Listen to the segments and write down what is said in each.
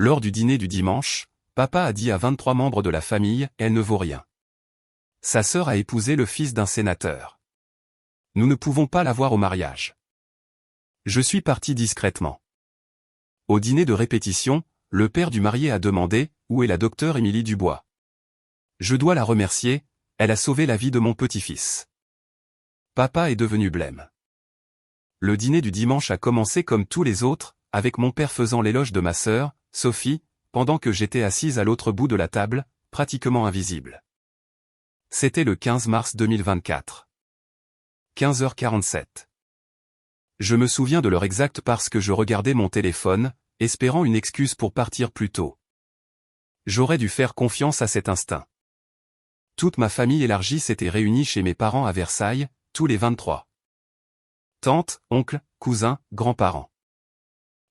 Lors du dîner du dimanche, papa a dit à 23 membres de la famille, elle ne vaut rien. Sa sœur a épousé le fils d'un sénateur. Nous ne pouvons pas la voir au mariage. Je suis parti discrètement. Au dîner de répétition, le père du marié a demandé, où est la docteure Émilie Dubois? Je dois la remercier, elle a sauvé la vie de mon petit-fils. Papa est devenu blême. Le dîner du dimanche a commencé comme tous les autres, avec mon père faisant l'éloge de ma sœur, Sophie, pendant que j'étais assise à l'autre bout de la table, pratiquement invisible. C'était le 15 mars 2024. 15h47. Je me souviens de l'heure exacte parce que je regardais mon téléphone, espérant une excuse pour partir plus tôt. J'aurais dû faire confiance à cet instinct. Toute ma famille élargie s'était réunie chez mes parents à Versailles, tous les 23. Tantes, oncles, cousins, grands-parents.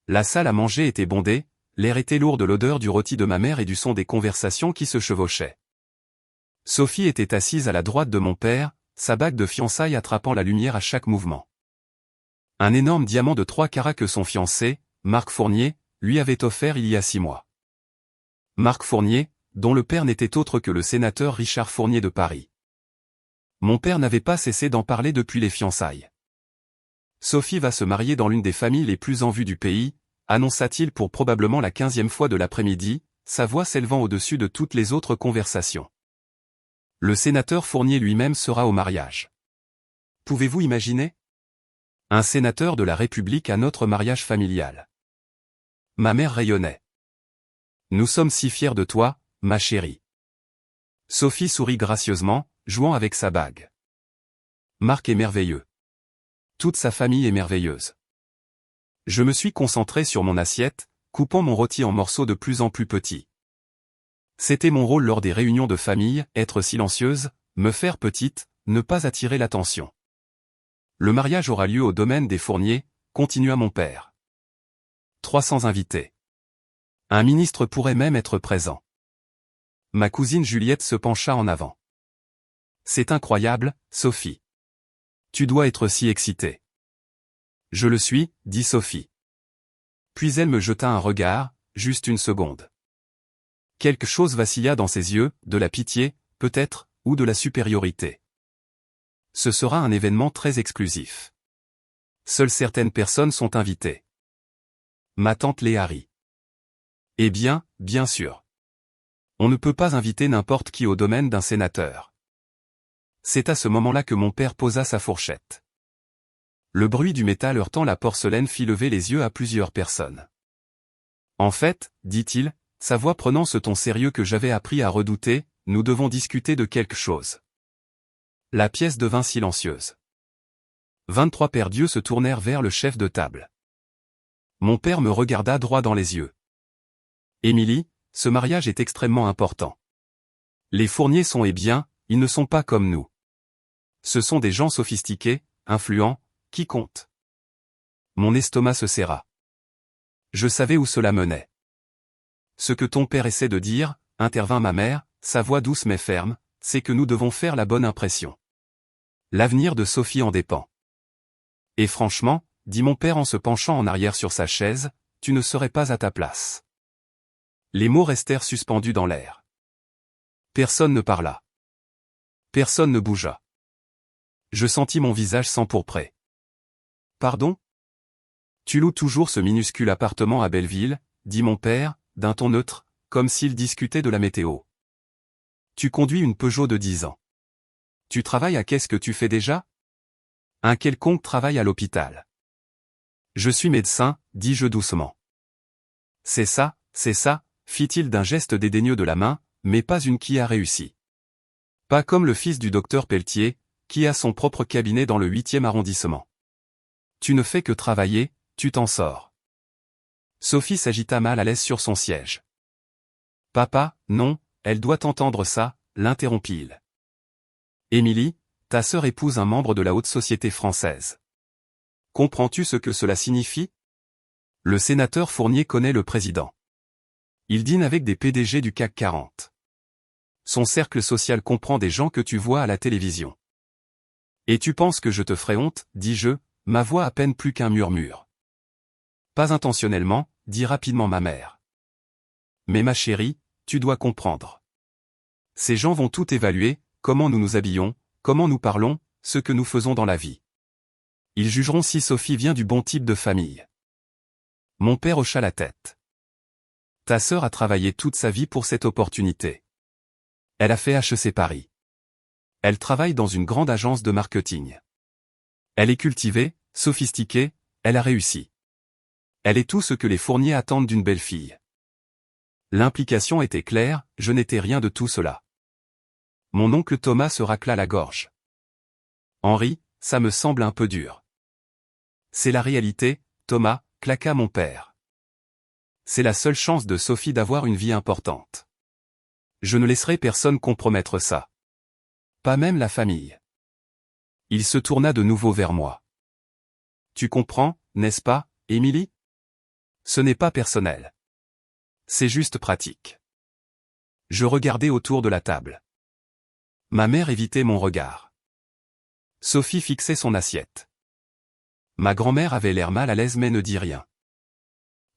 La salle à manger était bondée, l'air était lourd de l'odeur du rôti de ma mère et du son des conversations qui se chevauchaient. Sophie était assise à la droite de mon père, sa bague de fiançailles attrapant la lumière à chaque mouvement. Un énorme diamant de 3 carats que son fiancé, Marc Fournier, lui avait offert il y a 6 mois. Marc Fournier, dont le père n'était autre que le sénateur Richard Fournier de Paris. Mon père n'avait pas cessé d'en parler depuis les fiançailles. Sophie va se marier dans l'une des familles les plus en vue du pays, annonça-t-il pour probablement la 15e fois de l'après-midi, sa voix s'élevant au-dessus de toutes les autres conversations. Le sénateur Fournier lui-même sera au mariage. Pouvez-vous imaginer? Un sénateur de la République à notre mariage familial. Ma mère rayonnait. Nous sommes si fiers de toi, ma chérie. Sophie sourit gracieusement, jouant avec sa bague. Marc est merveilleux. Toute sa famille est merveilleuse. Je me suis concentré sur mon assiette, coupant mon rôti en morceaux de plus en plus petits. C'était mon rôle lors des réunions de famille, être silencieuse, me faire petite, ne pas attirer l'attention. Le mariage aura lieu au domaine des Fourniers, continua mon père. 300 invités. Un ministre pourrait même être présent. Ma cousine Juliette se pencha en avant. C'est incroyable, Sophie. Tu dois être si excitée. Je le suis, dit Sophie. Puis elle me jeta un regard, juste une seconde. Quelque chose vacilla dans ses yeux, de la pitié, peut-être, ou de la supériorité. Ce sera un événement très exclusif. Seules certaines personnes sont invitées. Ma tante Léa rit. Eh bien, bien sûr. On ne peut pas inviter n'importe qui au domaine d'un sénateur. C'est à ce moment-là que mon père posa sa fourchette. Le bruit du métal heurtant la porcelaine fit lever les yeux à plusieurs personnes. En fait, dit-il, sa voix prenant ce ton sérieux que j'avais appris à redouter, nous devons discuter de quelque chose. La pièce devint silencieuse. 23 paires d'yeux se tournèrent vers le chef de table. Mon père me regarda droit dans les yeux. Émilie, ce mariage est extrêmement important. Les Fourniers sont bien, ils ne sont pas comme nous. Ce sont des gens sophistiqués, influents, qui comptent. Mon estomac se serra. Je savais où cela menait. Ce que ton père essaie de dire, intervint ma mère, sa voix douce mais ferme, c'est que nous devons faire la bonne impression. L'avenir de Sophie en dépend. Et franchement, dit mon père en se penchant en arrière sur sa chaise, tu ne serais pas à ta place. Les mots restèrent suspendus dans l'air. Personne ne parla. Personne ne bougea. Je sentis mon visage s'empourprer. Pardon? Tu loues toujours ce minuscule appartement à Belleville, dit mon père, d'un ton neutre, comme s'il discutait de la météo. Tu conduis une Peugeot de 10 ans. Tu travailles à qu'est-ce que tu fais déjà? Un quelconque travail à l'hôpital. Je suis médecin, dis-je doucement. C'est ça, fit-il d'un geste dédaigneux de la main, mais pas une qui a réussi. Pas comme le fils du docteur Pelletier, qui a son propre cabinet dans le 8e arrondissement. Tu ne fais que travailler, tu t'en sors. Sophie s'agita mal à l'aise sur son siège. Papa, non, elle doit entendre ça, l'interrompit-il. Émilie, ta sœur épouse un membre de la haute société française. Comprends-tu ce que cela signifie? Le sénateur Fournier connaît le président. Il dîne avec des PDG du CAC 40. Son cercle social comprend des gens que tu vois à la télévision. Et tu penses que je te ferai honte, dis-je, ma voix à peine plus qu'un murmure. Pas intentionnellement, dit rapidement ma mère. Mais ma chérie, tu dois comprendre. Ces gens vont tout évaluer, comment nous nous habillons, comment nous parlons, ce que nous faisons dans la vie. Ils jugeront si Sophie vient du bon type de famille. Mon père hocha la tête. Ta sœur a travaillé toute sa vie pour cette opportunité. Elle a fait HEC Paris. Elle travaille dans une grande agence de marketing. Elle est cultivée, sophistiquée, elle a réussi. Elle est tout ce que les fourniers attendent d'une belle fille. L'implication était claire, je n'étais rien de tout cela. Mon oncle Thomas se racla la gorge. Henri, ça me semble un peu dur. C'est la réalité, Thomas, claqua mon père. C'est la seule chance de Sophie d'avoir une vie importante. Je ne laisserai personne compromettre ça. Pas même la famille. Il se tourna de nouveau vers moi. Tu comprends, n'est-ce pas, Émilie? Ce n'est pas personnel. C'est juste pratique. Je regardais autour de la table. Ma mère évitait mon regard. Sophie fixait son assiette. Ma grand-mère avait l'air mal à l'aise mais ne dit rien.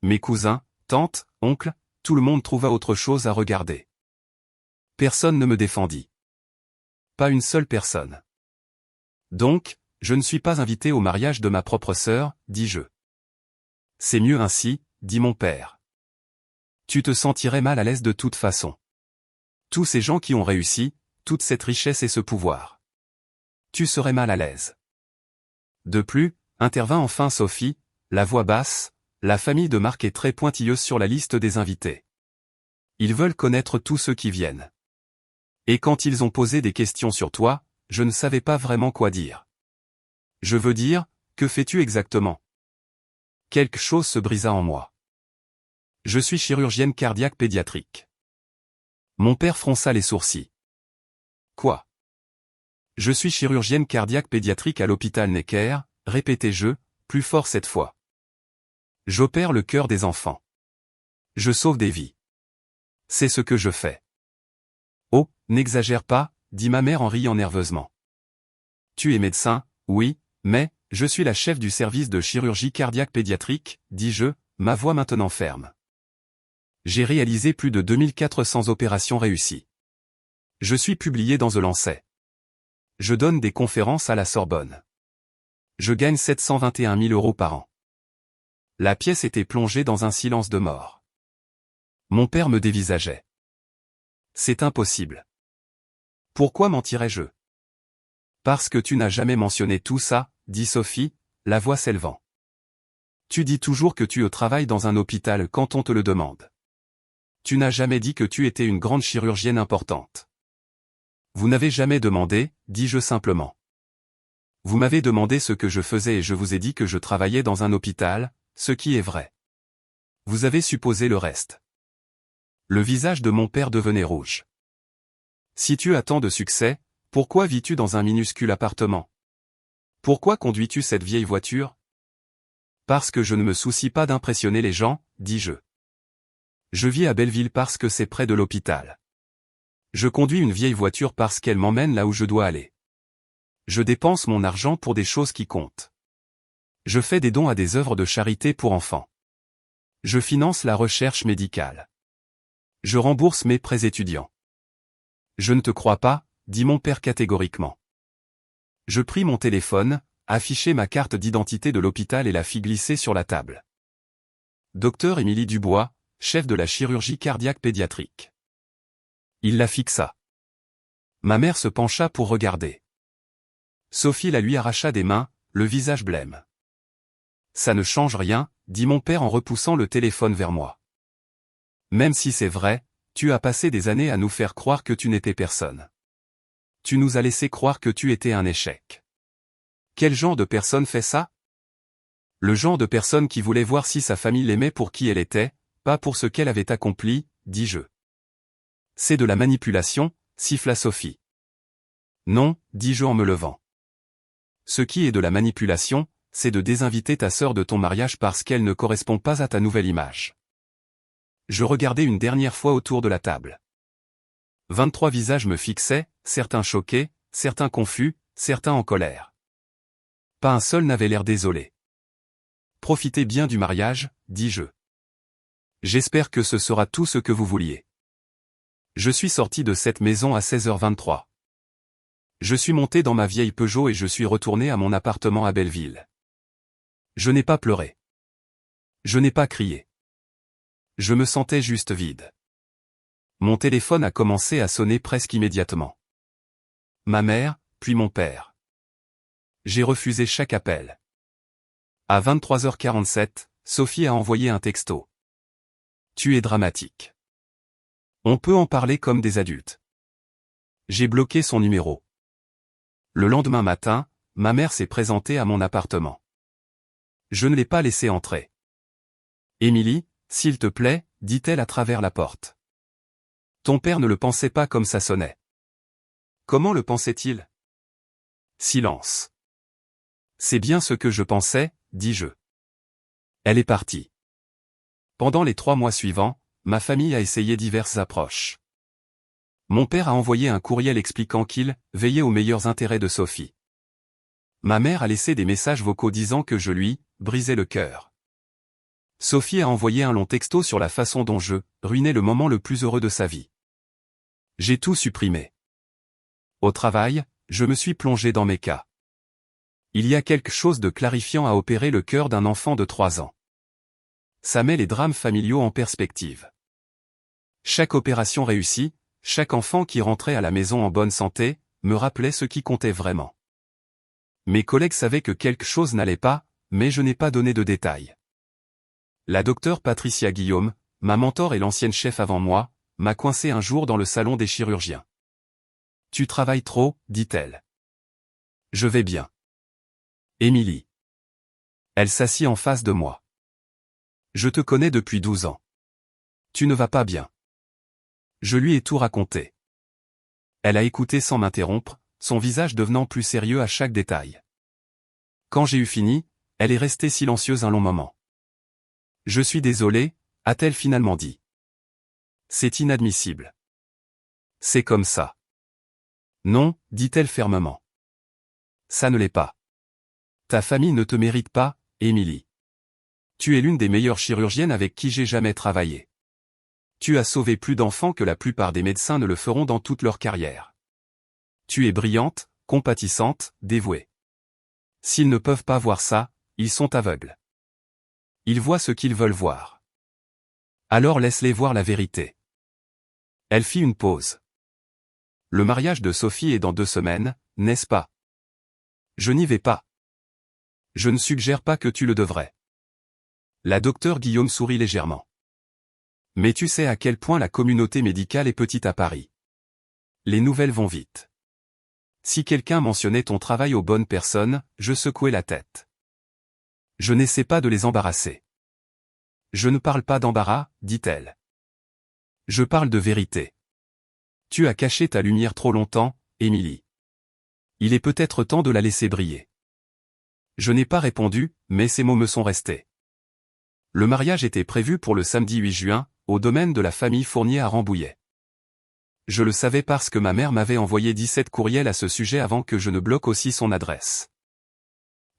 Mes cousins, tantes, oncles, tout le monde trouva autre chose à regarder. Personne ne me défendit. Pas une seule personne. Donc, je ne suis pas invité au mariage de ma propre sœur, dis-je. C'est mieux ainsi, dit mon père. Tu te sentirais mal à l'aise de toute façon. Tous ces gens qui ont réussi, toute cette richesse et ce pouvoir. Tu serais mal à l'aise. De plus, intervint enfin Sophie, la voix basse, la famille de Marc est très pointilleuse sur la liste des invités. Ils veulent connaître tous ceux qui viennent. Et quand ils ont posé des questions sur toi, je ne savais pas vraiment quoi dire. Je veux dire, que fais-tu exactement? Quelque chose se brisa en moi. Je suis chirurgienne cardiaque pédiatrique. Mon père fronça les sourcils. Quoi? Je suis chirurgienne cardiaque pédiatrique à l'hôpital Necker, répétai-je, plus fort cette fois. J'opère le cœur des enfants. Je sauve des vies. C'est ce que je fais. Oh, n'exagère pas, dit ma mère en riant nerveusement. Tu es médecin, oui, mais, je suis la chef du service de chirurgie cardiaque pédiatrique, dis-je, ma voix maintenant ferme. J'ai réalisé plus de 2400 opérations réussies. Je suis publié dans The Lancet. Je donne des conférences à la Sorbonne. Je gagne 721 000 € par an. La pièce était plongée dans un silence de mort. Mon père me dévisageait. C'est impossible. Pourquoi mentirais-je? Parce que tu n'as jamais mentionné tout ça, dit Sophie, la voix s'élevant. Tu dis toujours que tu travailles dans un hôpital quand on te le demande. Tu n'as jamais dit que tu étais une grande chirurgienne importante. Vous n'avez jamais demandé, dis-je simplement. Vous m'avez demandé ce que je faisais et je vous ai dit que je travaillais dans un hôpital, ce qui est vrai. Vous avez supposé le reste. Le visage de mon père devenait rouge. Si tu as tant de succès, pourquoi vis-tu dans un minuscule appartement? Pourquoi conduis-tu cette vieille voiture? Parce que je ne me soucie pas d'impressionner les gens, dis-je. Je vis à Belleville parce que c'est près de l'hôpital. Je conduis une vieille voiture parce qu'elle m'emmène là où je dois aller. Je dépense mon argent pour des choses qui comptent. Je fais des dons à des œuvres de charité pour enfants. Je finance la recherche médicale. Je rembourse mes prêts étudiants. Je ne te crois pas, dit mon père catégoriquement. Je pris mon téléphone, affichai ma carte d'identité de l'hôpital et la fis glisser sur la table. Docteur Émilie Dubois, chef de la chirurgie cardiaque pédiatrique. Il la fixa. Ma mère se pencha pour regarder. Sophie la lui arracha des mains, le visage blême. Ça ne change rien, dit mon père en repoussant le téléphone vers moi. Même si c'est vrai, tu as passé des années à nous faire croire que tu n'étais personne. Tu nous as laissé croire que tu étais un échec. Quel genre de personne fait ça? Le genre de personne qui voulait voir si sa famille l'aimait pour qui elle était, pas pour ce qu'elle avait accompli, dis-je. C'est de la manipulation, siffla Sophie. Non, dis-je en me levant. Ce qui est de la manipulation, c'est de désinviter ta sœur de ton mariage parce qu'elle ne correspond pas à ta nouvelle image. Je regardai une dernière fois autour de la table. 23 visages me fixaient, certains choqués, certains confus, certains en colère. Pas un seul n'avait l'air désolé. Profitez bien du mariage, dis-je. J'espère que ce sera tout ce que vous vouliez. Je suis sorti de cette maison à 16h23. Je suis monté dans ma vieille Peugeot et je suis retourné à mon appartement à Belleville. Je n'ai pas pleuré. Je n'ai pas crié. Je me sentais juste vide. Mon téléphone a commencé à sonner presque immédiatement. Ma mère, puis mon père. J'ai refusé chaque appel. À 23h47, Sophie a envoyé un texto. Tu es dramatique. On peut en parler comme des adultes. J'ai bloqué son numéro. Le lendemain matin, ma mère s'est présentée à mon appartement. Je ne l'ai pas laissée entrer. Émilie, s'il te plaît, dit-elle à travers la porte. Ton père ne le pensait pas comme ça sonnait. Comment le pensait-il? Silence. C'est bien ce que je pensais, dis-je. Elle est partie. Pendant les 3 mois suivants, ma famille a essayé diverses approches. Mon père a envoyé un courriel expliquant qu'il veillait aux meilleurs intérêts de Sophie. Ma mère a laissé des messages vocaux disant que je lui brisais le cœur. Sophie a envoyé un long texto sur la façon dont je ruinais le moment le plus heureux de sa vie. J'ai tout supprimé. Au travail, je me suis plongé dans mes cas. Il y a quelque chose de clarifiant à opérer le cœur d'un enfant de 3 ans. Ça met les drames familiaux en perspective. Chaque opération réussie, chaque enfant qui rentrait à la maison en bonne santé, me rappelait ce qui comptait vraiment. Mes collègues savaient que quelque chose n'allait pas, mais je n'ai pas donné de détails. La docteure Patricia Guillaume, ma mentor et l'ancienne chef avant moi, m'a coincé un jour dans le salon des chirurgiens. Tu travailles trop, dit-elle. Je vais bien. Émilie. Elle s'assit en face de moi. Je te connais depuis 12 ans. Tu ne vas pas bien. Je lui ai tout raconté. Elle a écouté sans m'interrompre, son visage devenant plus sérieux à chaque détail. Quand j'ai eu fini, elle est restée silencieuse un long moment. Je suis désolée, a-t-elle finalement dit. C'est inadmissible. C'est comme ça. Non, dit-elle fermement. Ça ne l'est pas. Ta famille ne te mérite pas, Émilie. Tu es l'une des meilleures chirurgiennes avec qui j'ai jamais travaillé. Tu as sauvé plus d'enfants que la plupart des médecins ne le feront dans toute leur carrière. Tu es brillante, compatissante, dévouée. S'ils ne peuvent pas voir ça, ils sont aveugles. Ils voient ce qu'ils veulent voir. Alors laisse-les voir la vérité. Elle fit une pause. Le mariage de Sophie est dans 2 semaines, n'est-ce pas? Je n'y vais pas. Je ne suggère pas que tu le devrais. La docteure Guillaume sourit légèrement. Mais tu sais à quel point la communauté médicale est petite à Paris. Les nouvelles vont vite. Si quelqu'un mentionnait ton travail aux bonnes personnes, je secouais la tête. Je n'essaie pas de les embarrasser. Je ne parle pas d'embarras, dit-elle. Je parle de vérité. Tu as caché ta lumière trop longtemps, Émilie. Il est peut-être temps de la laisser briller. Je n'ai pas répondu, mais ces mots me sont restés. Le mariage était prévu pour le samedi 8 juin, au domaine de la famille Fournier à Rambouillet. Je le savais parce que ma mère m'avait envoyé 17 courriels à ce sujet avant que je ne bloque aussi son adresse.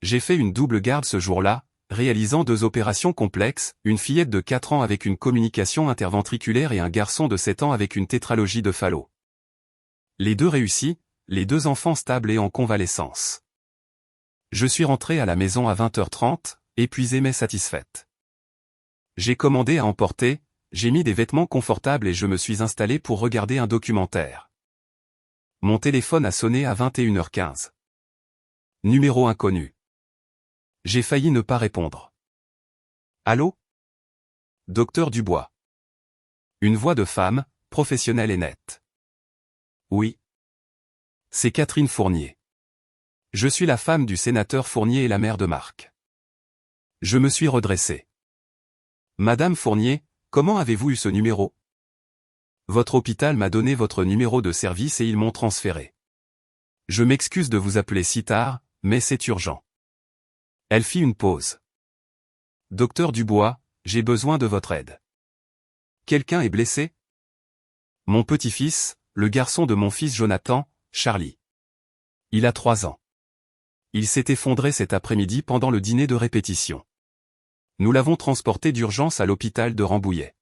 J'ai fait une double garde ce jour-là, réalisant 2 opérations complexes, une fillette de 4 ans avec une communication interventriculaire et un garçon de 7 ans avec une tétralogie de Fallot. Les 2 réussis, les 2 enfants stables et en convalescence. Je suis rentré à la maison à 20h30, épuisé mais satisfaite. J'ai commandé à emporter, j'ai mis des vêtements confortables et je me suis installé pour regarder un documentaire. Mon téléphone a sonné à 21h15. Numéro inconnu. J'ai failli ne pas répondre. Allô? Docteur Dubois. Une voix de femme, professionnelle et nette. Oui. C'est Catherine Fournier. Je suis la femme du sénateur Fournier et la mère de Marc. Je me suis redressé. Madame Fournier, comment avez-vous eu ce numéro? Votre hôpital m'a donné votre numéro de service et ils m'ont transféré. Je m'excuse de vous appeler si tard, mais c'est urgent. Elle fit une pause. Docteur Dubois, j'ai besoin de votre aide. Quelqu'un est blessé? Mon petit-fils, le garçon de mon fils Jonathan, Charlie. Il a 3 ans. Il s'est effondré cet après-midi pendant le dîner de répétition. Nous l'avons transporté d'urgence à l'hôpital de Rambouillet.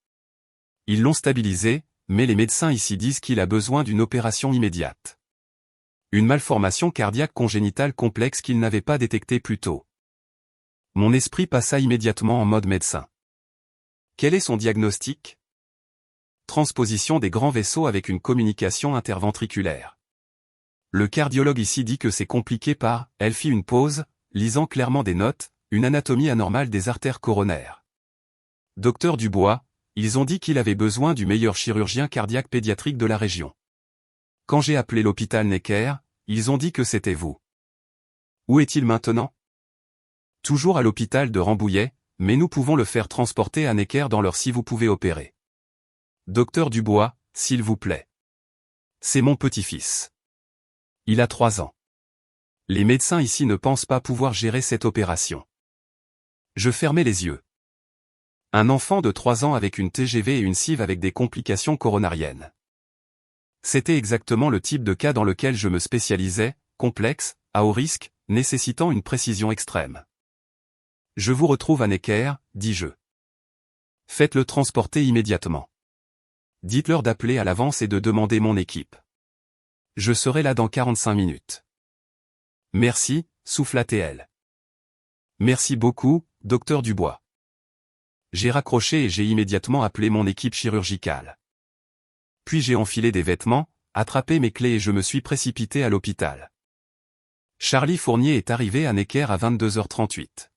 Ils l'ont stabilisé, mais les médecins ici disent qu'il a besoin d'une opération immédiate. Une malformation cardiaque congénitale complexe qu'il n'avait pas détectée plus tôt. Mon esprit passa immédiatement en mode médecin. Quel est son diagnostic? Transposition des grands vaisseaux avec une communication interventriculaire. Le cardiologue ici dit que c'est compliqué par, elle fit une pause, lisant clairement des notes, une anatomie anormale des artères coronaires. Docteur Dubois, ils ont dit qu'il avait besoin du meilleur chirurgien cardiaque pédiatrique de la région. Quand j'ai appelé l'hôpital Necker, ils ont dit que c'était vous. Où est-il maintenant? Toujours à l'hôpital de Rambouillet, mais nous pouvons le faire transporter à Necker dans l'heure si vous pouvez opérer. Docteur Dubois, s'il vous plaît. C'est mon petit-fils. Il a 3 ans. Les médecins ici ne pensent pas pouvoir gérer cette opération. Je fermais les yeux. Un enfant de 3 ans avec une TGV et une CIV avec des complications coronariennes. C'était exactement le type de cas dans lequel je me spécialisais, complexe, à haut risque, nécessitant une précision extrême. Je vous retrouve à Necker, dis-je. Faites-le transporter immédiatement. Dites-leur d'appeler à l'avance et de demander mon équipe. Je serai là dans 45 minutes. Merci, souffla TL. Merci beaucoup, docteur Dubois. J'ai raccroché et j'ai immédiatement appelé mon équipe chirurgicale. Puis j'ai enfilé des vêtements, attrapé mes clés et je me suis précipité à l'hôpital. Charlie Fournier est arrivé à Necker à 22h38.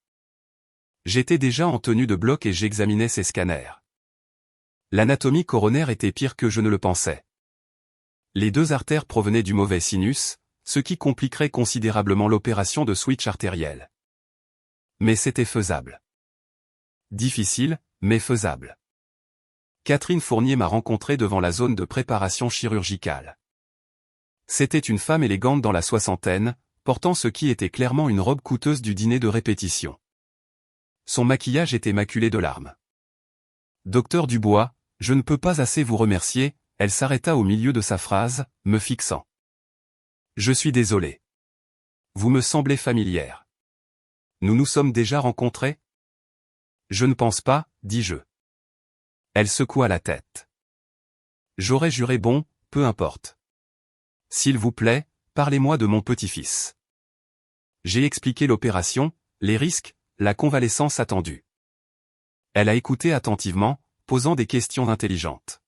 J'étais déjà en tenue de bloc et j'examinais ses scanners. L'anatomie coronaire était pire que je ne le pensais. Les 2 artères provenaient du mauvais sinus, ce qui compliquerait considérablement l'opération de switch artériel. Mais c'était faisable. Difficile, mais faisable. Catherine Fournier m'a rencontré devant la zone de préparation chirurgicale. C'était une femme élégante dans la soixantaine, portant ce qui était clairement une robe coûteuse du dîner de répétition. Son maquillage était maculé de larmes. Docteur Dubois, je ne peux pas assez vous remercier, elle s'arrêta au milieu de sa phrase, me fixant. Je suis désolé. Vous me semblez familière. Nous nous sommes déjà rencontrés? Je ne pense pas, dis-je. Elle secoua la tête. J'aurais juré bon, peu importe. S'il vous plaît, parlez-moi de mon petit-fils. J'ai expliqué l'opération, les risques, la convalescence attendue. Elle a écouté attentivement, posant des questions intelligentes.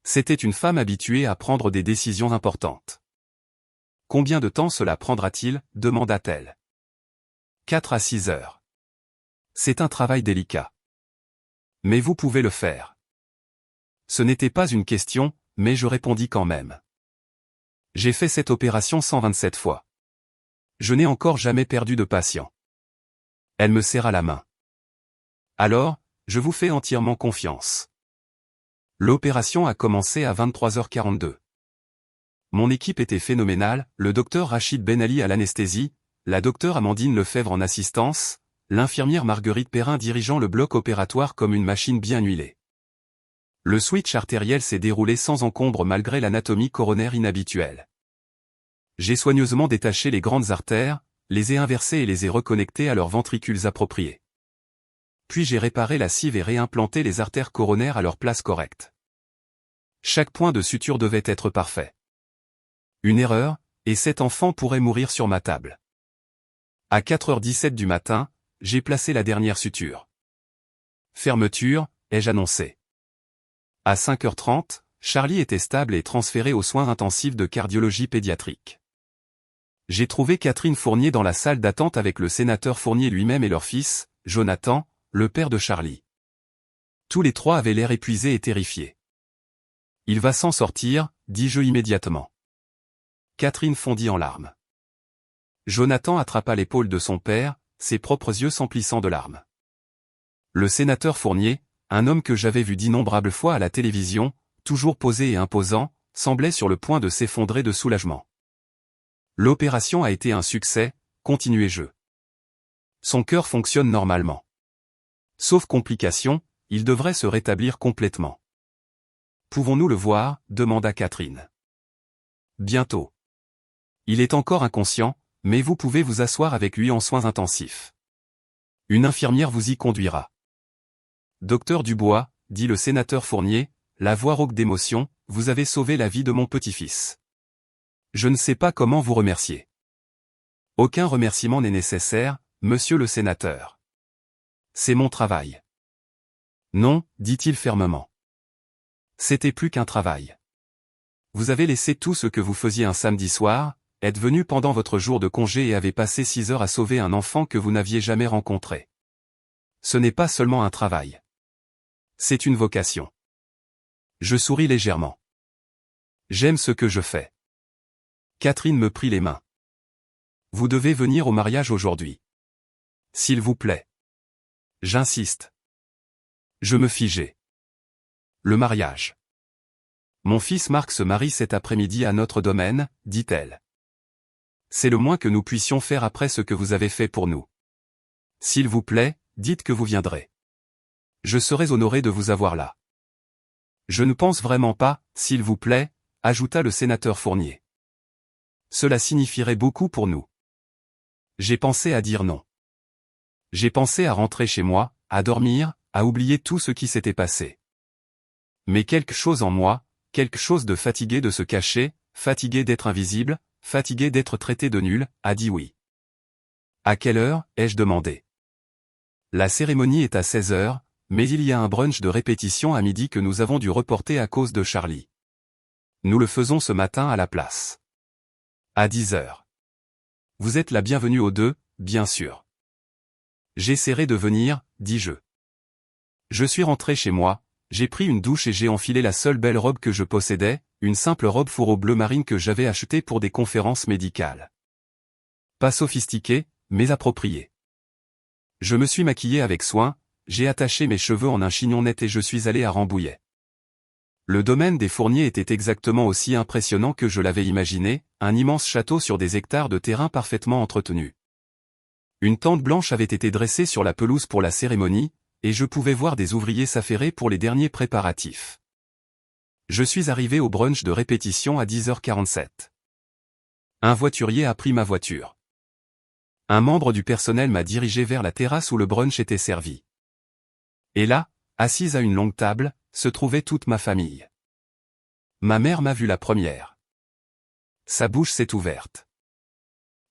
C'était une femme habituée à prendre des décisions importantes. Combien de temps cela prendra-t-il, demanda-t-elle. 4 à 6 heures. C'est un travail délicat. Mais vous pouvez le faire. Ce n'était pas une question, mais je répondis quand même. J'ai fait cette opération 127 fois. Je n'ai encore jamais perdu de patient. Elle me serra la main. Alors, je vous fais entièrement confiance. L'opération a commencé à 23h42. Mon équipe était phénoménale, le docteur Rachid Benali à l'anesthésie, la docteure Amandine Lefebvre en assistance, l'infirmière Marguerite Perrin dirigeant le bloc opératoire comme une machine bien huilée. Le switch artériel s'est déroulé sans encombre malgré l'anatomie coronaire inhabituelle. J'ai soigneusement détaché les grandes artères, les ai inversées et les ai reconnectées à leurs ventricules appropriés. Puis j'ai réparé la cive et réimplanté les artères coronaires à leur place correcte. Chaque point de suture devait être parfait. Une erreur, et cet enfant pourrait mourir sur ma table. À 4h17 du matin, j'ai placé la dernière suture. Fermeture, ai-je annoncé. À 5h30, Charlie était stable et transféré aux soins intensifs de cardiologie pédiatrique. J'ai trouvé Catherine Fournier dans la salle d'attente avec le sénateur Fournier lui-même et leur fils, Jonathan, le père de Charlie. Tous les 3 avaient l'air épuisés et terrifiés. Il va s'en sortir, dis-je immédiatement. Catherine fondit en larmes. Jonathan attrapa l'épaule de son père, ses propres yeux s'emplissant de larmes. Le sénateur Fournier, un homme que j'avais vu d'innombrables fois à la télévision, toujours posé et imposant, semblait sur le point de s'effondrer de soulagement. L'opération a été un succès, continuai-je. Son cœur fonctionne normalement. Sauf complication, il devrait se rétablir complètement. Pouvons-nous le voir, demanda Catherine. Bientôt. Il est encore inconscient, mais vous pouvez vous asseoir avec lui en soins intensifs. Une infirmière vous y conduira. Docteur Dubois, dit le sénateur Fournier, la voix rauque d'émotion, vous avez sauvé la vie de mon petit-fils. Je ne sais pas comment vous remercier. Aucun remerciement n'est nécessaire, monsieur le sénateur. C'est mon travail. Non, dit-il fermement. C'était plus qu'un travail. Vous avez laissé tout ce que vous faisiez un samedi soir, êtes venu pendant votre jour de congé et avez passé 6 heures à sauver un enfant que vous n'aviez jamais rencontré. Ce n'est pas seulement un travail. C'est une vocation. Je souris légèrement. J'aime ce que je fais. Catherine me prit les mains. Vous devez venir au mariage aujourd'hui. S'il vous plaît. J'insiste. Je me figeai. Le mariage. Mon fils Marc se marie cet après-midi à notre domaine, dit-elle. C'est le moins que nous puissions faire après ce que vous avez fait pour nous. S'il vous plaît, dites que vous viendrez. Je serais honoré de vous avoir là. Je ne pense vraiment pas, s'il vous plaît, ajouta le sénateur Fournier. Cela signifierait beaucoup pour nous. J'ai pensé à dire non. J'ai pensé à rentrer chez moi, à dormir, à oublier tout ce qui s'était passé. Mais quelque chose en moi, quelque chose de fatigué de se cacher, fatigué d'être invisible, fatigué d'être traité de nul, a dit oui. À quelle heure, ai-je demandé. La cérémonie est à 16 heures, mais il y a un brunch de répétition à midi que nous avons dû reporter à cause de Charlie. Nous le faisons ce matin à la place. À 10 heures. Vous êtes la bienvenue aux deux, bien sûr. J'essaierai de venir, dis-je. Je suis rentré chez moi, j'ai pris une douche et j'ai enfilé la seule belle robe que je possédais, une simple robe fourreau bleu marine que j'avais achetée pour des conférences médicales. Pas sophistiquée, mais appropriée. Je me suis maquillé avec soin, j'ai attaché mes cheveux en un chignon net et je suis allé à Rambouillet. Le domaine des Fourniers était exactement aussi impressionnant que je l'avais imaginé, un immense château sur des hectares de terrain parfaitement entretenu. Une tente blanche avait été dressée sur la pelouse pour la cérémonie, et je pouvais voir des ouvriers s'affairer pour les derniers préparatifs. Je suis arrivé au brunch de répétition à 10h47. Un voiturier a pris ma voiture. Un membre du personnel m'a dirigé vers la terrasse où le brunch était servi. Et là, assise à une longue table, se trouvait toute ma famille. Ma mère m'a vu la première. Sa bouche s'est ouverte.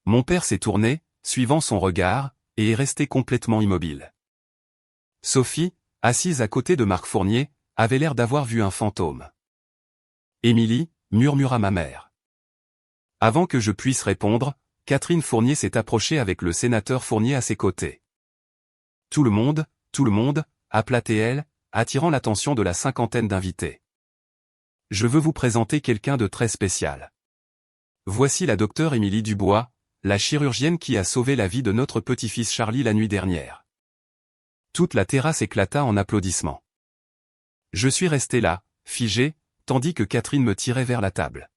Mon père s'est tourné, suivant son regard, et est resté complètement immobile. Sophie, assise à côté de Marc Fournier, avait l'air d'avoir vu un fantôme. Émilie, murmura ma mère. Avant que je puisse répondre, Catherine Fournier s'est approchée avec le sénateur Fournier à ses côtés. Tout le monde, appela-t-elle, attirant l'attention de la cinquantaine d'invités. Je veux vous présenter quelqu'un de très spécial. Voici la docteure Émilie Dubois, la chirurgienne qui a sauvé la vie de notre petit-fils Charlie la nuit dernière. Toute la terrasse éclata en applaudissements. Je suis resté là, figé, tandis que Catherine me tirait vers la table.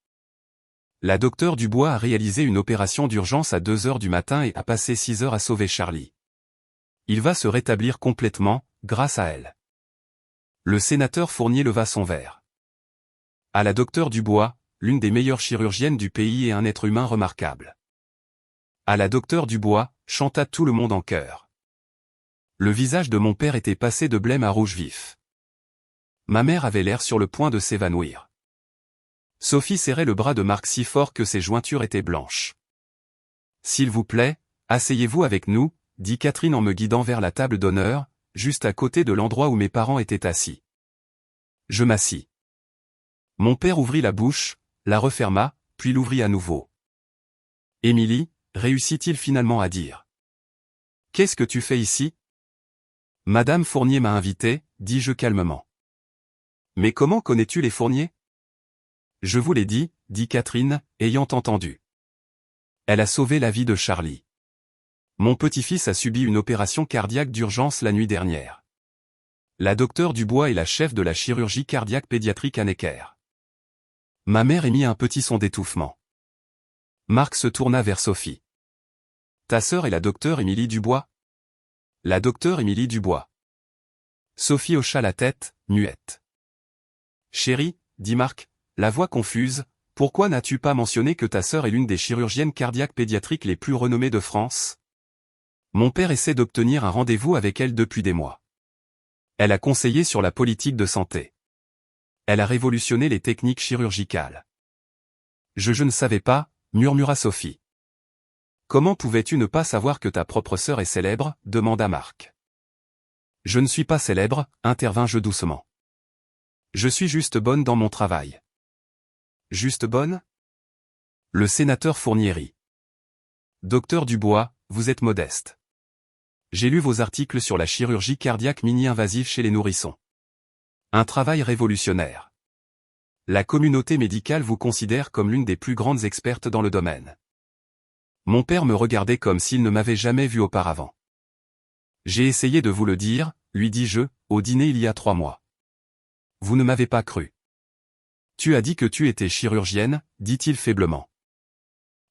La docteure Dubois a réalisé une opération d'urgence à 2 heures du matin et a passé 6 heures à sauver Charlie. Il va se rétablir complètement, grâce à elle. Le sénateur Fournier leva son verre. À la docteure Dubois, l'une des meilleures chirurgiennes du pays et un être humain remarquable. À la docteure Dubois, chanta tout le monde en chœur. Le visage de mon père était passé de blême à rouge vif. Ma mère avait l'air sur le point de s'évanouir. Sophie serrait le bras de Marc si fort que ses jointures étaient blanches. « S'il vous plaît, asseyez-vous avec nous », dit Catherine en me guidant vers la table d'honneur, juste à côté de l'endroit où mes parents étaient assis. Je m'assis. Mon père ouvrit la bouche, la referma, puis l'ouvrit à nouveau. « Émilie, réussit-il finalement à dire. « Qu'est-ce que tu fais ici ?» Madame Fournier m'a invité, dis-je calmement. « Mais comment connais-tu les Fournier ?» Je vous l'ai dit, dit Catherine, ayant entendu. Elle a sauvé la vie de Charlie. Mon petit-fils a subi une opération cardiaque d'urgence la nuit dernière. La docteure Dubois est la chef de la chirurgie cardiaque pédiatrique à Necker. Ma mère émit un petit son d'étouffement. Marc se tourna vers Sophie. Ta sœur est la docteure Émilie Dubois ? La docteure Émilie Dubois. Sophie hocha la tête, muette. Chérie, dit Marc, la voix confuse, pourquoi n'as-tu pas mentionné que ta sœur est l'une des chirurgiennes cardiaques pédiatriques les plus renommées de France ? Mon père essaie d'obtenir un rendez-vous avec elle depuis des mois. Elle a conseillé sur la politique de santé. Elle a révolutionné les techniques chirurgicales. Je ne savais pas, murmura Sophie. Comment pouvais-tu ne pas savoir que ta propre sœur est célèbre, demanda Marc. Je ne suis pas célèbre, intervins-je doucement. Je suis juste bonne dans mon travail. Juste bonne? Le sénateur Fournier rit. Docteur Dubois, vous êtes modeste. J'ai lu vos articles sur la chirurgie cardiaque mini-invasive chez les nourrissons. Un travail révolutionnaire. La communauté médicale vous considère comme l'une des plus grandes expertes dans le domaine. Mon père me regardait comme s'il ne m'avait jamais vu auparavant. J'ai essayé de vous le dire, lui dis-je, au dîner il y a 3 mois. Vous ne m'avez pas cru. Tu as dit que tu étais chirurgienne, dit-il faiblement.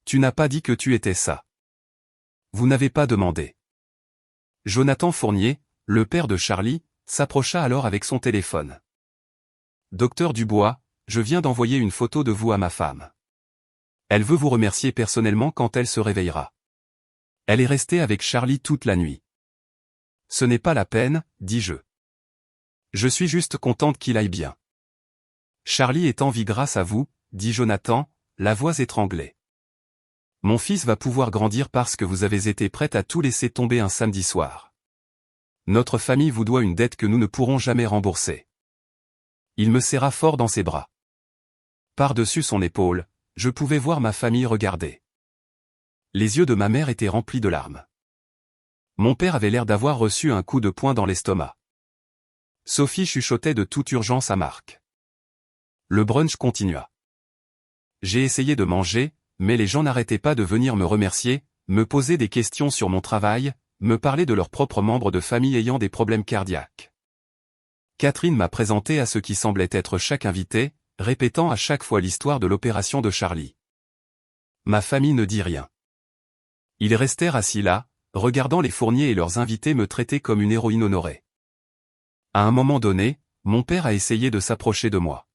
Tu n'as pas dit que tu étais ça. Vous n'avez pas demandé. Jonathan Fournier, le père de Charlie, s'approcha alors avec son téléphone. Docteur Dubois, je viens d'envoyer une photo de vous à ma femme. Elle veut vous remercier personnellement quand elle se réveillera. Elle est restée avec Charlie toute la nuit. Ce n'est pas la peine, dis-je. Je suis juste contente qu'il aille bien. Charlie est en vie grâce à vous, dit Jonathan, la voix étranglée. Mon fils va pouvoir grandir parce que vous avez été prête à tout laisser tomber un samedi soir. Notre famille vous doit une dette que nous ne pourrons jamais rembourser. Il me serra fort dans ses bras. Par-dessus son épaule, je pouvais voir ma famille regarder. Les yeux de ma mère étaient remplis de larmes. Mon père avait l'air d'avoir reçu un coup de poing dans l'estomac. Sophie chuchotait de toute urgence à Marc. Le brunch continua. J'ai essayé de manger, mais les gens n'arrêtaient pas de venir me remercier, me poser des questions sur mon travail, me parler de leurs propres membres de famille ayant des problèmes cardiaques. Catherine m'a présenté à ce qui semblait être chaque invité, répétant à chaque fois l'histoire de l'opération de Charlie. Ma famille ne dit rien. Ils restèrent assis là, regardant les Fournier et leurs invités me traiter comme une héroïne honorée. À un moment donné, mon père a essayé de s'approcher de moi.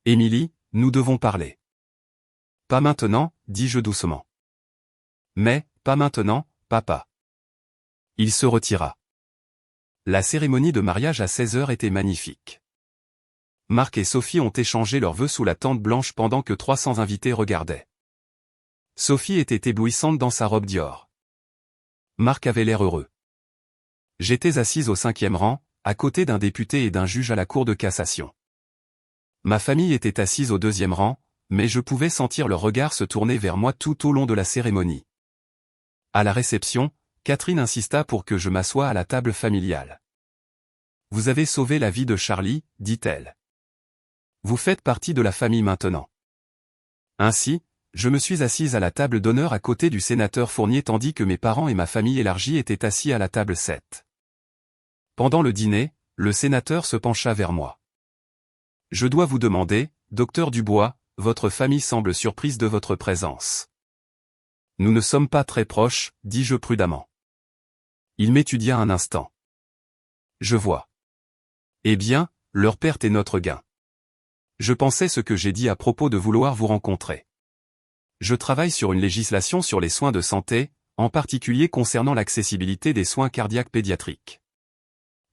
Émilie, nous devons parler. Pas maintenant, dis-je doucement. Mais, pas maintenant, papa. Il se retira. La cérémonie de mariage à 16h était magnifique. Marc et Sophie ont échangé leurs vœux sous la tente blanche pendant que 300 invités regardaient. Sophie était éblouissante dans sa robe Dior. Marc avait l'air heureux. J'étais assise au 5e rang, à côté d'un député et d'un juge à la cour de cassation. Ma famille était assise au 2e rang, mais je pouvais sentir leur regard se tourner vers moi tout au long de la cérémonie. À la réception, Catherine insista pour que je m'assoie à la table familiale. « Vous avez sauvé la vie de Charlie, dit-elle. Vous faites partie de la famille maintenant. » Ainsi, je me suis assise à la table d'honneur à côté du sénateur Fournier tandis que mes parents et ma famille élargie étaient assis à la table 7. Pendant le dîner, le sénateur se pencha vers moi. « Je dois vous demander, docteur Dubois, votre famille semble surprise de votre présence. » « Nous ne sommes pas très proches, dis-je prudemment. Il m'étudia un instant. « Je vois. Eh bien, leur perte est notre gain. Je pensais ce que j'ai dit à propos de vouloir vous rencontrer. Je travaille sur une législation sur les soins de santé, en particulier concernant l'accessibilité des soins cardiaques pédiatriques.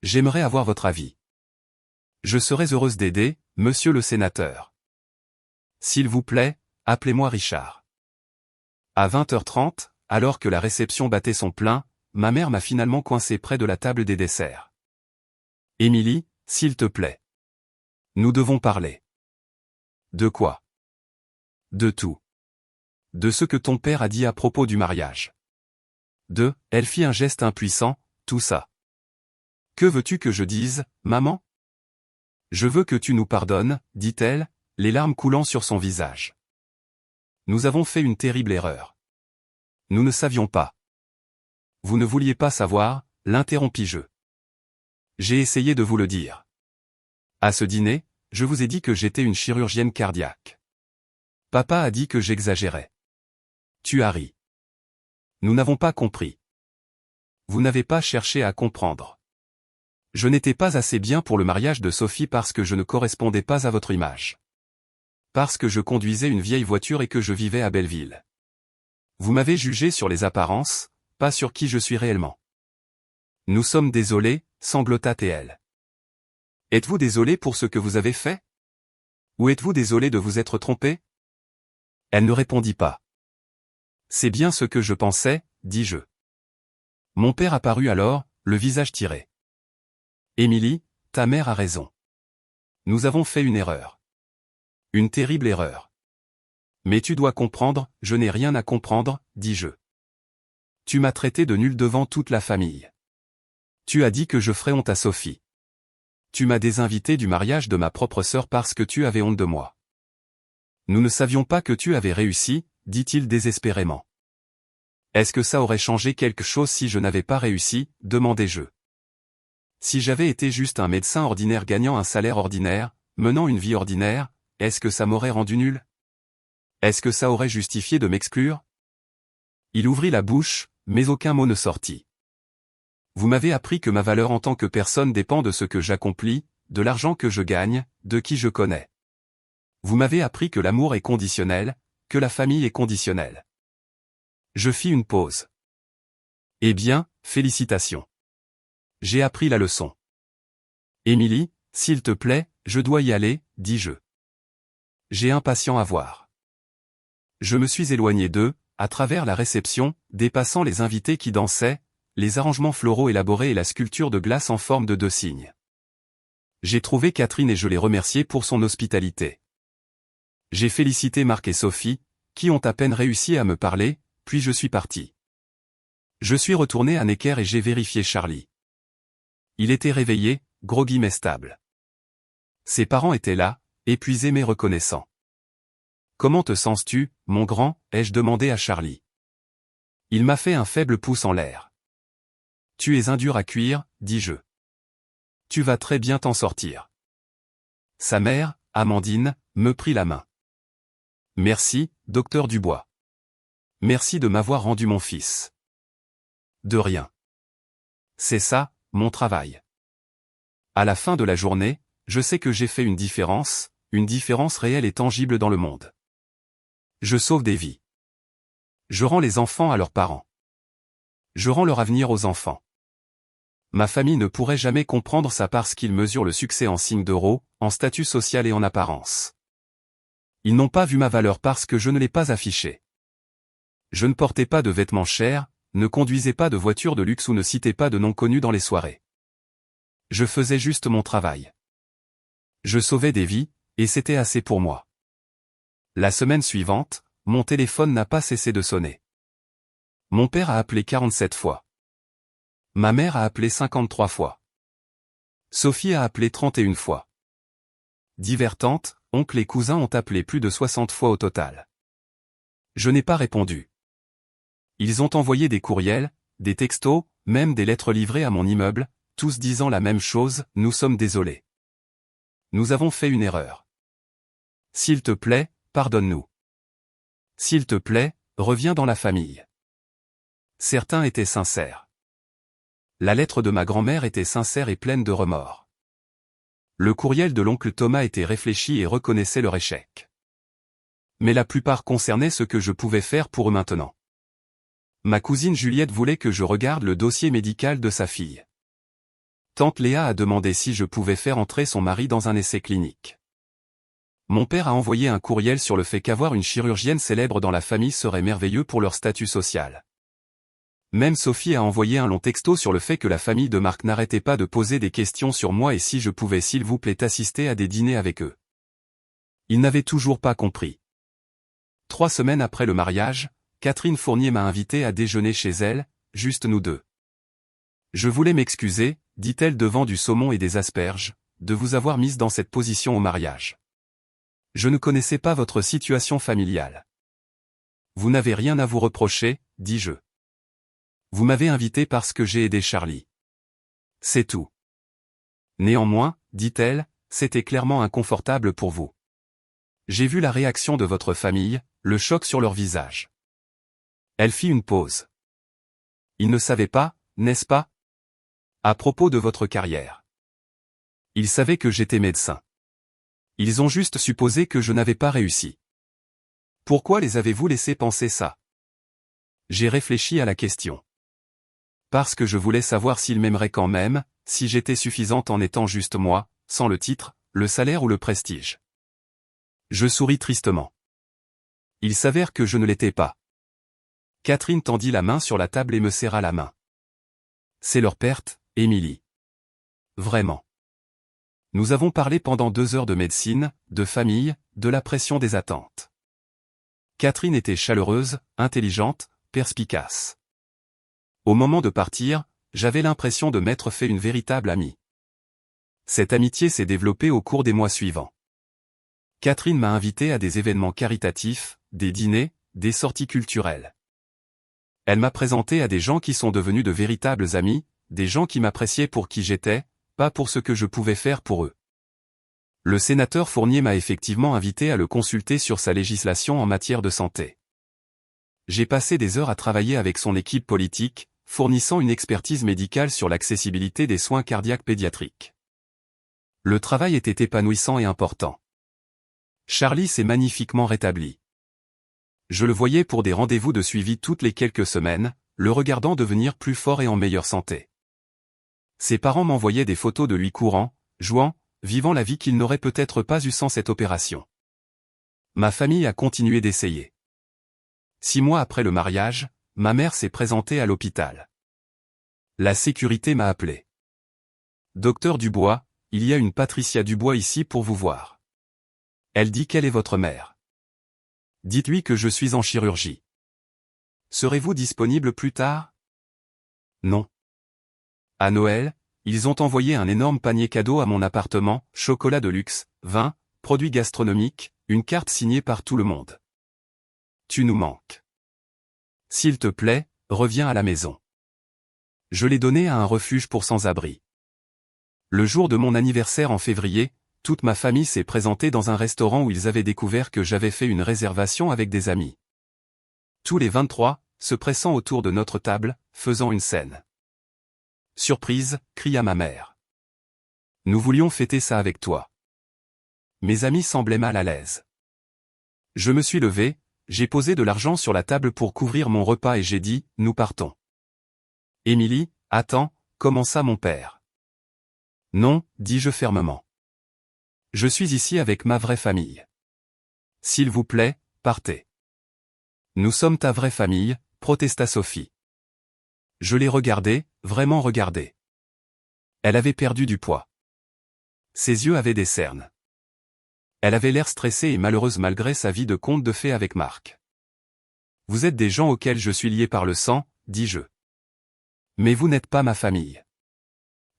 J'aimerais avoir votre avis. Je serais heureuse d'aider, monsieur le sénateur. S'il vous plaît, appelez-moi Richard. » À 20h30, alors que la réception battait son plein, ma mère m'a finalement coincé près de la table des desserts. « Émilie, s'il te plaît. Nous devons parler. » « De quoi ? » ?»« De tout. De ce que ton père a dit à propos du mariage. » Elle fit un geste impuissant, « Tout ça. » « Que veux-tu que je dise, maman ? » ?»« Je veux que tu nous pardonnes, dit-elle, les larmes coulant sur son visage. Nous avons fait une terrible erreur. Nous ne savions pas. Vous ne vouliez pas savoir, l'interrompis-je. J'ai essayé de vous le dire. À ce dîner, je vous ai dit que j'étais une chirurgienne cardiaque. Papa a dit que j'exagérais. Tu as ri. Nous n'avons pas compris. Vous n'avez pas cherché à comprendre. Je n'étais pas assez bien pour le mariage de Sophie parce que je ne correspondais pas à votre image. Parce que je conduisais une vieille voiture et que je vivais à Belleville. Vous m'avez jugé sur les apparences, pas sur qui je suis réellement. Nous sommes désolés, sanglota-t-elle. Êtes-vous désolé pour ce que vous avez fait? Ou êtes-vous désolé de vous être trompé? Elle ne répondit pas. C'est bien ce que je pensais, dis-je. Mon père apparut alors, le visage tiré. Émilie, ta mère a raison. Nous avons fait une erreur. Une terrible erreur. Mais tu dois comprendre, je n'ai rien à comprendre, dis-je. Tu m'as traité de nul devant toute la famille. Tu as dit que je ferais honte à Sophie. Tu m'as désinvité du mariage de ma propre sœur parce que tu avais honte de moi. Nous ne savions pas que tu avais réussi, dit-il désespérément. Est-ce que ça aurait changé quelque chose si je n'avais pas réussi, demandai-je. Si j'avais été juste un médecin ordinaire gagnant un salaire ordinaire, menant une vie ordinaire, est-ce que ça m'aurait rendu nul? Est-ce que ça aurait justifié de m'exclure? Il ouvrit la bouche, mais aucun mot ne sortit. Vous m'avez appris que ma valeur en tant que personne dépend de ce que j'accomplis, de l'argent que je gagne, de qui je connais. Vous m'avez appris que l'amour est conditionnel, que la famille est conditionnelle. Je fis une pause. Eh bien, félicitations. J'ai appris la leçon. Émilie, s'il te plaît, je dois y aller, dis-je. J'ai un patient à voir. Je me suis éloigné d'eux, à travers la réception, dépassant les invités qui dansaient, les arrangements floraux élaborés et la sculpture de glace en forme de 2 cygnes. J'ai trouvé Catherine et je l'ai remerciée pour son hospitalité. J'ai félicité Marc et Sophie, qui ont à peine réussi à me parler, puis je suis parti. Je suis retourné à Necker et j'ai vérifié Charlie. Il était réveillé, groggy mais stable. Ses parents étaient là, épuisés mais reconnaissants. Comment te sens-tu, mon grand, ai-je demandé à Charlie. Il m'a fait un faible pouce en l'air. Tu es un dur à cuire, dis-je. Tu vas très bien t'en sortir. Sa mère, Amandine, me prit la main. Merci, docteur Dubois. Merci de m'avoir rendu mon fils. De rien. C'est ça, mon travail. À la fin de la journée, je sais que j'ai fait une différence réelle et tangible dans le monde. Je sauve des vies. Je rends les enfants à leurs parents. Je rends leur avenir aux enfants. Ma famille ne pourrait jamais comprendre ça parce qu'ils mesurent le succès en signes d'euros, en statut social et en apparence. Ils n'ont pas vu ma valeur parce que je ne l'ai pas affichée. Je ne portais pas de vêtements chers, ne conduisais pas de voiture de luxe ou ne citais pas de noms connus dans les soirées. Je faisais juste mon travail. Je sauvais des vies, et c'était assez pour moi. La semaine suivante, mon téléphone n'a pas cessé de sonner. Mon père a appelé 47 fois. Ma mère a appelé 53 fois. Sophie a appelé 31 fois. Divers tantes, oncles et cousins ont appelé plus de 60 fois au total. Je n'ai pas répondu. Ils ont envoyé des courriels, des textos, même des lettres livrées à mon immeuble, tous disant la même chose, nous sommes désolés. Nous avons fait une erreur. S'il te plaît, pardonne-nous. S'il te plaît, reviens dans la famille. Certains étaient sincères. La lettre de ma grand-mère était sincère et pleine de remords. Le courriel de l'oncle Thomas était réfléchi et reconnaissait leur échec. Mais la plupart concernaient ce que je pouvais faire pour eux maintenant. Ma cousine Juliette voulait que je regarde le dossier médical de sa fille. Tante Léa a demandé si je pouvais faire entrer son mari dans un essai clinique. Mon père a envoyé un courriel sur le fait qu'avoir une chirurgienne célèbre dans la famille serait merveilleux pour leur statut social. Même Sophie a envoyé un long texto sur le fait que la famille de Marc n'arrêtait pas de poser des questions sur moi et si je pouvais s'il vous plaît assister à des dîners avec eux. Ils n'avaient toujours pas compris. 3 semaines après le mariage, Catherine Fournier m'a invité à déjeuner chez elle, juste nous deux. Je voulais m'excuser, dit-elle devant du saumon et des asperges, de vous avoir mise dans cette position au mariage. Je ne connaissais pas votre situation familiale. Vous n'avez rien à vous reprocher, dis-je. Vous m'avez invité parce que j'ai aidé Charlie. C'est tout. Néanmoins, dit-elle, c'était clairement inconfortable pour vous. J'ai vu la réaction de votre famille, le choc sur leur visage. Elle fit une pause. Ils ne savaient pas, n'est-ce pas? À propos de votre carrière. Ils savaient que j'étais médecin. Ils ont juste supposé que je n'avais pas réussi. Pourquoi les avez-vous laissé penser ça? J'ai réfléchi à la question. Parce que je voulais savoir s'il m'aimerait quand même, si j'étais suffisante en étant juste moi, sans le titre, le salaire ou le prestige. Je souris tristement. Il s'avère que je ne l'étais pas. Catherine tendit la main sur la table et me serra la main. C'est leur perte, Émilie. Vraiment. Nous avons parlé pendant 2 heures de médecine, de famille, de la pression des attentes. Catherine était chaleureuse, intelligente, perspicace. Au moment de partir, j'avais l'impression de m'être fait une véritable amie. Cette amitié s'est développée au cours des mois suivants. Catherine m'a invité à des événements caritatifs, des dîners, des sorties culturelles. Elle m'a présenté à des gens qui sont devenus de véritables amis, des gens qui m'appréciaient pour qui j'étais, pas pour ce que je pouvais faire pour eux. Le sénateur Fournier m'a effectivement invité à le consulter sur sa législation en matière de santé. J'ai passé des heures à travailler avec son équipe politique, fournissant une expertise médicale sur l'accessibilité des soins cardiaques pédiatriques. Le travail était épanouissant et important. Charlie s'est magnifiquement rétabli. Je le voyais pour des rendez-vous de suivi toutes les quelques semaines, le regardant devenir plus fort et en meilleure santé. Ses parents m'envoyaient des photos de lui courant, jouant, vivant la vie qu'il n'aurait peut-être pas eue sans cette opération. Ma famille a continué d'essayer. 6 mois après le mariage, ma mère s'est présentée à l'hôpital. La sécurité m'a appelé. Docteur Dubois, il y a une Patricia Dubois ici pour vous voir. Elle dit qu'elle est votre mère. Dites-lui que je suis en chirurgie. Serez-vous disponible plus tard? Non. À Noël, ils ont envoyé un énorme panier cadeau à mon appartement, chocolat de luxe, vin, produits gastronomiques, une carte signée par tout le monde. Tu nous manques. S'il te plaît, reviens à la maison. Je l'ai donné à un refuge pour sans-abri. Le jour de mon anniversaire en février, toute ma famille s'est présentée dans un restaurant où ils avaient découvert que j'avais fait une réservation avec des amis. Tous les 23, se pressant autour de notre table, faisant une scène. Surprise, cria ma mère. Nous voulions fêter ça avec toi. Mes amis semblaient mal à l'aise. Je me suis levé, j'ai posé de l'argent sur la table pour couvrir mon repas et j'ai dit, nous partons. Émilie, attends, commença mon père. Non, dis-je fermement. Je suis ici avec ma vraie famille. S'il vous plaît, partez. Nous sommes ta vraie famille, protesta Sophie. Je l'ai regardée, vraiment regardée. Elle avait perdu du poids. Ses yeux avaient des cernes. Elle avait l'air stressée et malheureuse malgré sa vie de conte de fées avec Marc. Vous êtes des gens auxquels je suis lié par le sang, dis-je. Mais vous n'êtes pas ma famille.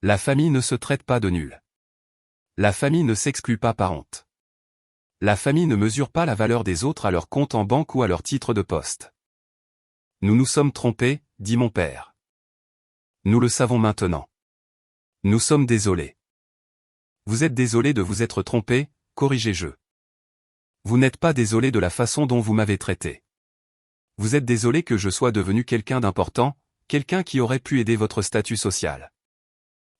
La famille ne se traite pas de nulle. La famille ne s'exclut pas par honte. La famille ne mesure pas la valeur des autres à leur compte en banque ou à leur titre de poste. Nous nous sommes trompés, dit mon père. Nous le savons maintenant. Nous sommes désolés. Vous êtes désolé de vous être trompé, corrigez-je. Vous n'êtes pas désolé de la façon dont vous m'avez traité. Vous êtes désolé que je sois devenu quelqu'un d'important, quelqu'un qui aurait pu aider votre statut social.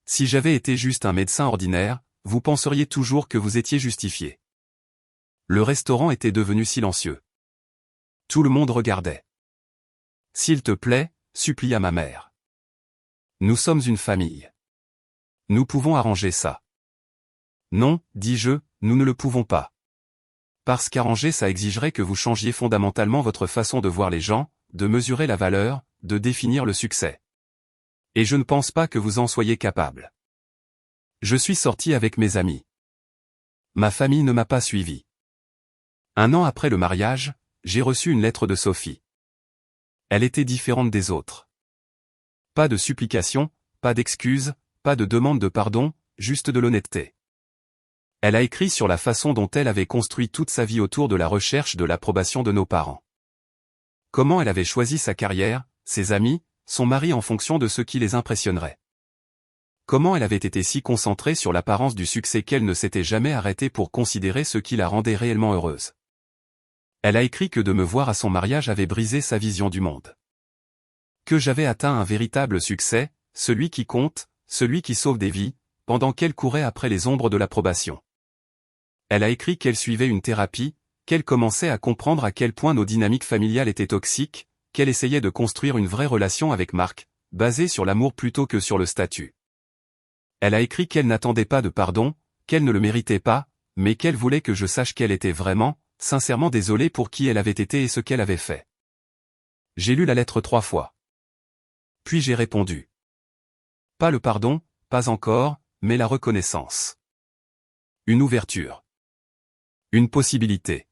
Si j'avais été juste un médecin ordinaire, vous penseriez toujours que vous étiez justifié. Le restaurant était devenu silencieux. Tout le monde regardait. S'il te plaît, supplia ma mère. Nous sommes une famille. Nous pouvons arranger ça. Non, dis-je, nous ne le pouvons pas. Parce qu'arranger ça exigerait que vous changiez fondamentalement votre façon de voir les gens, de mesurer la valeur, de définir le succès. Et je ne pense pas que vous en soyez capable. Je suis sorti avec mes amis. Ma famille ne m'a pas suivi. 1 an après le mariage, j'ai reçu une lettre de Sophie. Elle était différente des autres. Pas de supplication, pas d'excuses, pas de demande de pardon, juste de l'honnêteté. Elle a écrit sur la façon dont elle avait construit toute sa vie autour de la recherche de l'approbation de nos parents. Comment elle avait choisi sa carrière, ses amis, son mari en fonction de ce qui les impressionnerait. Comment elle avait été si concentrée sur l'apparence du succès qu'elle ne s'était jamais arrêtée pour considérer ce qui la rendait réellement heureuse. Elle a écrit que de me voir à son mariage avait brisé sa vision du monde. Que j'avais atteint un véritable succès, celui qui compte, celui qui sauve des vies, pendant qu'elle courait après les ombres de l'approbation. Elle a écrit qu'elle suivait une thérapie, qu'elle commençait à comprendre à quel point nos dynamiques familiales étaient toxiques, qu'elle essayait de construire une vraie relation avec Marc, basée sur l'amour plutôt que sur le statut. Elle a écrit qu'elle n'attendait pas de pardon, qu'elle ne le méritait pas, mais qu'elle voulait que je sache qu'elle était vraiment, sincèrement désolée pour qui elle avait été et ce qu'elle avait fait. J'ai lu la lettre 3 fois. Puis j'ai répondu. Pas le pardon, pas encore, mais la reconnaissance. Une ouverture. Une possibilité.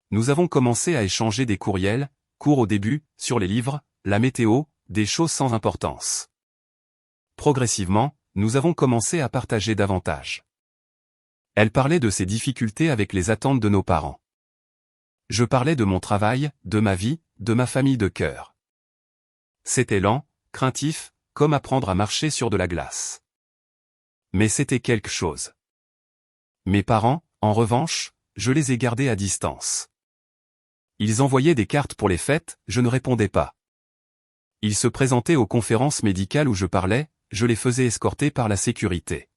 Nous avons commencé à échanger des courriels, courts au début, sur les livres, la météo, des choses sans importance. Progressivement, nous avons commencé à partager davantage. Elle parlait de ses difficultés avec les attentes de nos parents. Je parlais de mon travail, de ma vie, de ma famille de cœur. C'était lent, craintif, comme apprendre à marcher sur de la glace. Mais c'était quelque chose. Mes parents, en revanche, je les ai gardés à distance. Ils envoyaient des cartes pour les fêtes, je ne répondais pas. Ils se présentaient aux conférences médicales où je parlais, je les faisais escorter par la sécurité.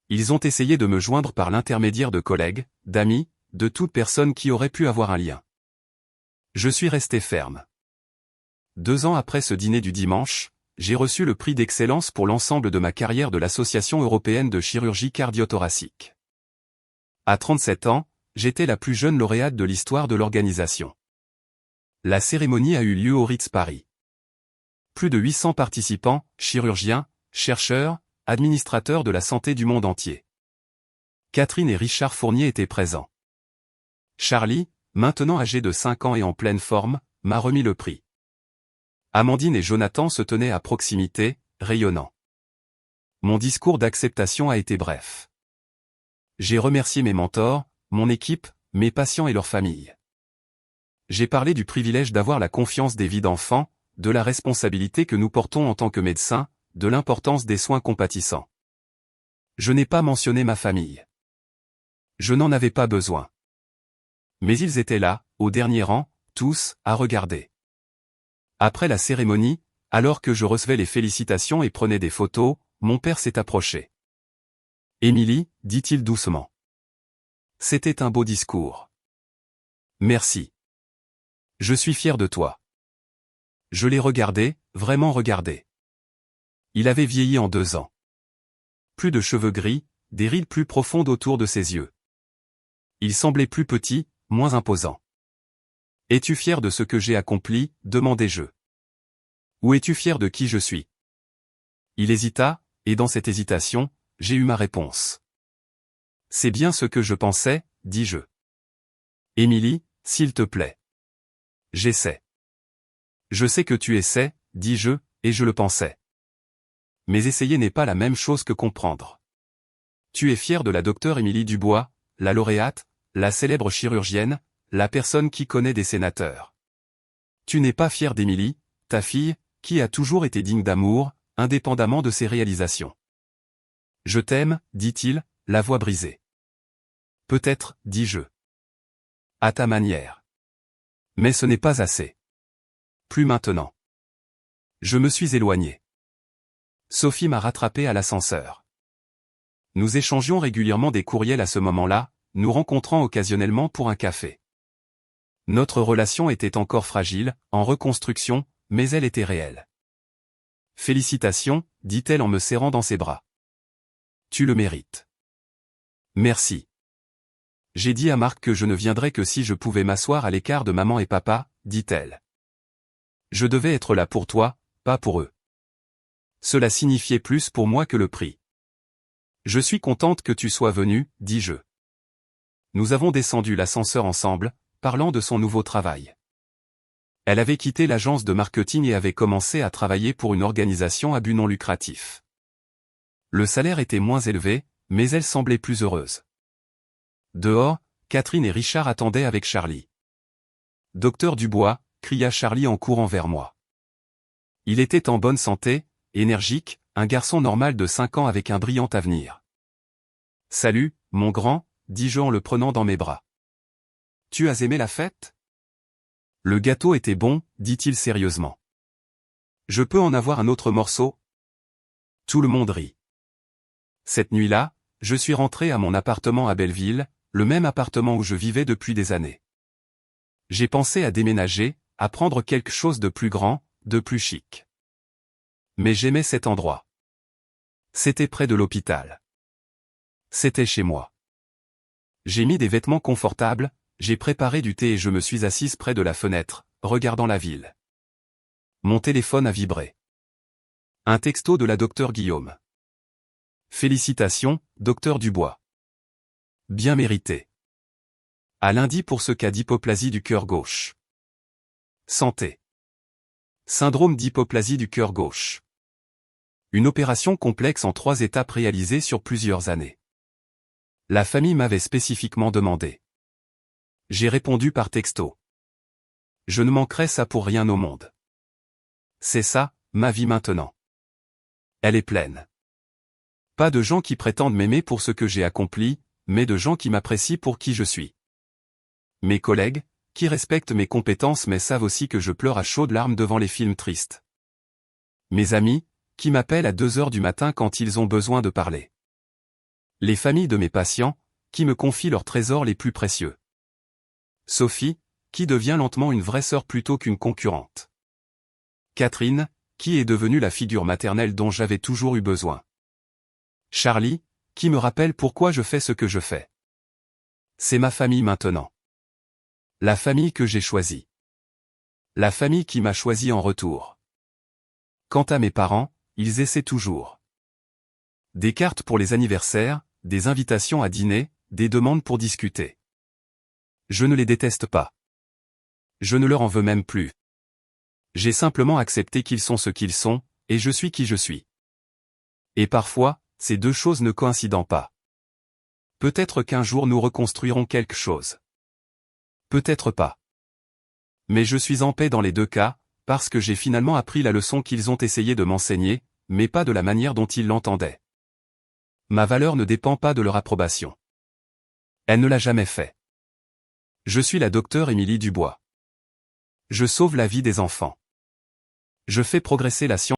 Ils ont essayé de me joindre par l'intermédiaire de collègues, d'amis, de toute personne qui aurait pu avoir un lien. Je suis resté ferme. 2 ans après ce dîner du dimanche, j'ai reçu le prix d'excellence pour l'ensemble de ma carrière de l'Association européenne de chirurgie cardio-thoracique. À 37 ans, j'étais la plus jeune lauréate de l'histoire de l'organisation. La cérémonie a eu lieu au Ritz Paris. Plus de 800 participants, chirurgiens, chercheurs, administrateurs de la santé du monde entier. Catherine et Richard Fournier étaient présents. Charlie, maintenant âgé de 5 ans et en pleine forme, m'a remis le prix. Amandine et Jonathan se tenaient à proximité, rayonnants. Mon discours d'acceptation a été bref. J'ai remercié mes mentors, mon équipe, mes patients et leurs familles. J'ai parlé du privilège d'avoir la confiance des vies d'enfants, de la responsabilité que nous portons en tant que médecins, de l'importance des soins compatissants. Je n'ai pas mentionné ma famille. Je n'en avais pas besoin. Mais ils étaient là, au dernier rang, tous, à regarder. Après la cérémonie, alors que je recevais les félicitations et prenais des photos, mon père s'est approché. « Émilie, dit-il doucement. C'était un beau discours. Merci. Je suis fier de toi. » Je l'ai regardé, vraiment regardé. Il avait vieilli en 2 ans. Plus de cheveux gris, des rides plus profondes autour de ses yeux. Il semblait plus petit, moins imposant. « Es-tu fier de ce que j'ai accompli ?» demandai-je. « Ou es-tu fier de qui je suis ?» Il hésita, et dans cette hésitation, j'ai eu ma réponse. « C'est bien ce que je pensais, » dis-je. « Émilie, s'il te plaît. »« J'essaie. »« Je sais que tu essaies, » dis-je, et je le pensais. Mais essayer n'est pas la même chose que comprendre. Tu es fier de la docteure Émilie Dubois, la lauréate, la célèbre chirurgienne, la personne qui connaît des sénateurs. Tu n'es pas fier d'Émilie, ta fille, qui a toujours été digne d'amour, indépendamment de ses réalisations. Je t'aime, dit-il, la voix brisée. Peut-être, dis-je. À ta manière. Mais ce n'est pas assez. Plus maintenant. Je me suis éloigné. Sophie m'a rattrapé à l'ascenseur. Nous échangions régulièrement des courriels à ce moment-là, nous rencontrant occasionnellement pour un café. Notre relation était encore fragile, en reconstruction, mais elle était réelle. Félicitations, dit-elle en me serrant dans ses bras. Tu le mérites. Merci. J'ai dit à Marc que je ne viendrais que si je pouvais m'asseoir à l'écart de maman et papa, dit-elle. Je devais être là pour toi, pas pour eux. Cela signifiait plus pour moi que le prix. Je suis contente que tu sois venu, dis-je. Nous avons descendu l'ascenseur ensemble, parlant de son nouveau travail. Elle avait quitté l'agence de marketing et avait commencé à travailler pour une organisation à but non lucratif. Le salaire était moins élevé, mais elle semblait plus heureuse. Dehors, Catherine et Richard attendaient avec Charlie. « Docteur Dubois » cria Charlie en courant vers moi. Il était en bonne santé, énergique, un garçon normal de 5 ans avec un brillant avenir. « Salut, mon grand » dis-je en le prenant dans mes bras. « Tu as aimé la fête ?» Le gâteau était bon, dit-il sérieusement. « Je peux en avoir un autre morceau ?» Tout le monde rit. Cette nuit-là, je suis rentré à mon appartement à Belleville, le même appartement où je vivais depuis des années. J'ai pensé à déménager, à prendre quelque chose de plus grand, de plus chic. Mais j'aimais cet endroit. C'était près de l'hôpital. C'était chez moi. J'ai mis des vêtements confortables, j'ai préparé du thé et je me suis assise près de la fenêtre, regardant la ville. Mon téléphone a vibré. Un texto de la docteure Guillaume. Félicitations, docteur Dubois. Bien mérité. À lundi pour ce cas d'hypoplasie du cœur gauche. Santé. Syndrome d'hypoplasie du cœur gauche. Une opération complexe en 3 étapes réalisée sur plusieurs années. La famille m'avait spécifiquement demandé. J'ai répondu par texto. Je ne manquerai ça pour rien au monde. C'est ça, ma vie maintenant. Elle est pleine. Pas de gens qui prétendent m'aimer pour ce que j'ai accompli, mais de gens qui m'apprécient pour qui je suis. Mes collègues, qui respectent mes compétences mais savent aussi que je pleure à chaudes larmes devant les films tristes. Mes amis, qui m'appellent à 2 heures du matin quand ils ont besoin de parler. Les familles de mes patients, qui me confient leurs trésors les plus précieux. Sophie, qui devient lentement une vraie sœur plutôt qu'une concurrente. Catherine, qui est devenue la figure maternelle dont j'avais toujours eu besoin. Charlie, qui me rappelle pourquoi je fais ce que je fais. C'est ma famille maintenant. La famille que j'ai choisie. La famille qui m'a choisi en retour. Quant à mes parents, ils essaient toujours. Des cartes pour les anniversaires, des invitations à dîner, des demandes pour discuter. Je ne les déteste pas. Je ne leur en veux même plus. J'ai simplement accepté qu'ils sont ce qu'ils sont, et je suis qui je suis. Et parfois, ces 2 choses ne coïncident pas. Peut-être qu'un jour nous reconstruirons quelque chose. Peut-être pas. Mais je suis en paix dans les 2 cas, parce que j'ai finalement appris la leçon qu'ils ont essayé de m'enseigner, mais pas de la manière dont ils l'entendaient. Ma valeur ne dépend pas de leur approbation. Elle ne l'a jamais fait. Je suis la docteure Émilie Dubois. Je sauve la vie des enfants. Je fais progresser la science.